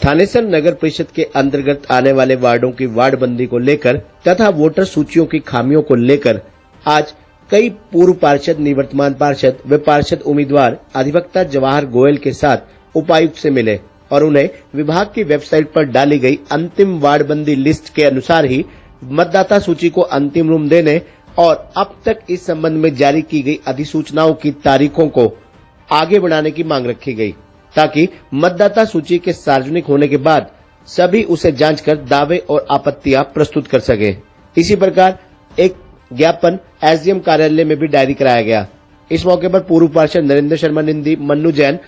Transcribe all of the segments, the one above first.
थानेसर नगर परिषद के अंतर्गत आने वाले वार्डों की वार्डबंदी को लेकर तथा वोटर सूचियों की खामियों को लेकर आज कई पूर्व पार्षद, निवर्तमान पार्षद व पार्षद उम्मीदवार अधिवक्ता जवाहर गोयल के साथ उपायुक्त से मिले और उन्हें विभाग की वेबसाइट पर डाली गई अंतिम वार्डबंदी लिस्ट के अनुसार ही मतदाता सूची को अंतिम रूप देने और अब तक इस संबंध में जारी की गई अधिसूचनाओं की तारीखों को आगे बढ़ाने की मांग रखी गई, ताकि मतदाता सूची के सार्वजनिक होने के बाद सभी उसे जांचकर दावे और आपत्तियां प्रस्तुत कर सके। इसी प्रकार एक ज्ञापन एसडीएम कार्यालय में भी डायरी कराया गया। इस मौके पर पूर्व पार्षद नरेंद्र शर्मा निंदी, मन्नू जैन,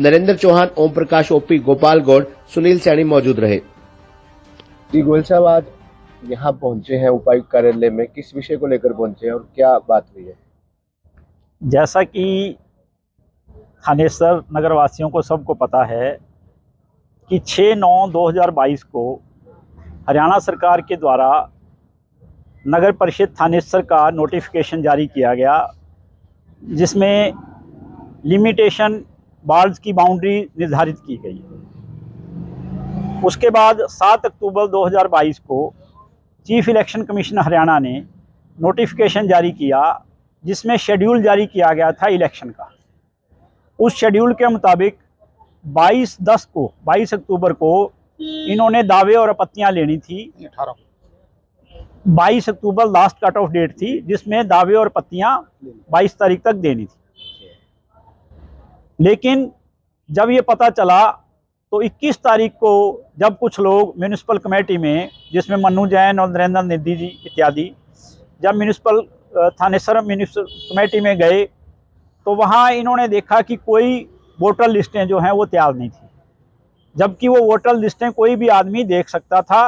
नरेंद्र चौहान, ओम प्रकाश ओपी, गोपाल गौड़, सुनील सैनी मौजूद रहे। जी गोयल साहब, आज यहाँ पहुंचे हैं उपायुक्त कार्यालय में, किस विषय को लेकर पहुंचे हैं और क्या बात हुई है? जैसा कि थानेसर नगर वासियों को सबको पता है कि 6/9/2022 को हरियाणा सरकार के द्वारा नगर परिषद थानेसर का नोटिफिकेशन जारी किया गया, जिसमें लिमिटेशन वार्ड्स की बाउंड्री निर्धारित की गई। उसके बाद 7 अक्टूबर 2022 को चीफ इलेक्शन कमीशन हरियाणा ने नोटिफिकेशन जारी किया, जिसमें शेड्यूल जारी किया गया था इलेक्शन का। उस शेड्यूल के मुताबिक 22 अक्टूबर को इन्होंने दावे और आपत्तियां लेनी थी। 22 अक्टूबर लास्ट कट ऑफ डेट थी, जिसमें दावे और आपत्तियां 22 तारीख तक देनी थी। लेकिन जब ये पता चला तो 21 तारीख को जब कुछ लोग म्यूनिसिपल कमेटी में, जिसमें मन्नू जैन और नरेंद्र निधि जी इत्यादि, जब म्यूनिसिपल थानेसर म्यूनिसिपल कमेटी में गए तो वहाँ इन्होंने देखा कि कोई वोटर लिस्टें जो हैं वो तैयार नहीं थी, जबकि वो वोटर लिस्टें कोई भी आदमी देख सकता था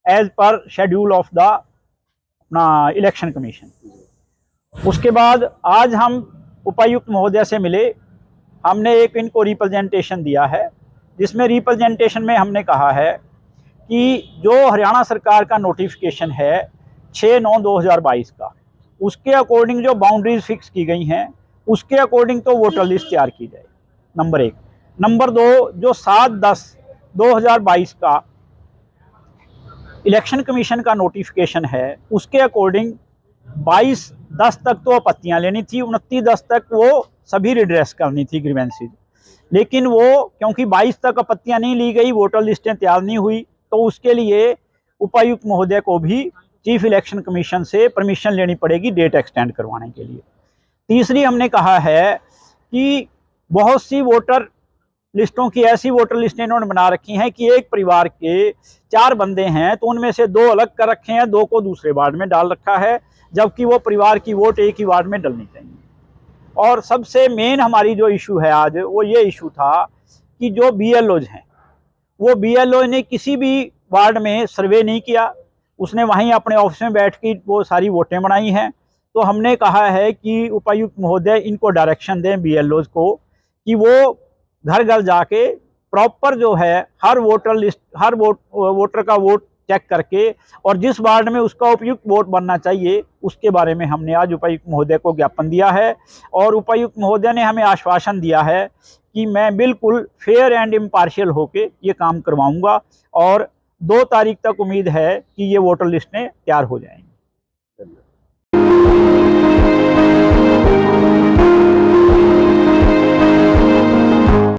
as per schedule of the अपना इलेक्शन कमीशन। उसके बाद आज हम उपायुक्त महोदय से मिले, हमने एक इनको रिप्रेजेंटेशन दिया है, जिसमें रिप्रेजेंटेशन में हमने कहा है कि जो हरियाणा सरकार का नोटिफिकेशन है 6/9/2022 का, उसके अकॉर्डिंग जो बाउंड्रीज फिक्स की गई हैं उसके अकॉर्डिंग तो वोटर लिस्ट तैयार की जाए, नंबर 1। नंबर 2, जो 7/10/2022 का इलेक्शन कमीशन का नोटिफिकेशन है उसके अकॉर्डिंग 22/10 तक तो आपत्तियां लेनी थी, 29/10 तक वो सभी रिड्रेस करनी थी ग्रीवेंसेज। लेकिन वो क्योंकि 22 तक आपत्तियां नहीं ली गई, वोटर लिस्टें तैयार नहीं हुई, तो उसके लिए उपायुक्त महोदय को भी चीफ इलेक्शन कमीशन से परमिशन लेनी पड़ेगी डेट एक्सटेंड करवाने के लिए। तीसरी, हमने कहा है कि बहुत सी वोटर लिस्टों की ऐसी वोटर लिस्टें इन्होंने बना रखी हैं कि एक परिवार के 4 बंदे हैं तो उनमें से 2 अलग कर रखे हैं, 2 को दूसरे वार्ड में डाल रखा है, जबकि वो परिवार की वोट एक ही वार्ड में डलनी चाहिए। और सबसे मेन हमारी जो इशू है आज, वो ये इशू था कि जो BLOs हैं, वो BLO ने किसी भी वार्ड में सर्वे नहीं किया, उसने वहीं अपने ऑफिस में बैठ के वो सारी वोटें बनाई हैं। तो हमने कहा है कि उपायुक्त महोदय इनको डायरेक्शन दें BLOs को कि वो घर घर जाके प्रॉपर जो है हर वोटर लिस्ट, हर वोटर का वोट चेक करके और जिस वार्ड में उसका उपयुक्त वोट बनना चाहिए उसके बारे में हमने आज उपायुक्त महोदय को ज्ञापन दिया है। और उपायुक्त महोदय ने हमें आश्वासन दिया है कि मैं बिल्कुल फेयर एंड इम्पार्शियल होके ये काम करवाऊंगा और 2 तारीख तक उम्मीद है कि ये वोटर लिस्टें तैयार हो जाएंगी।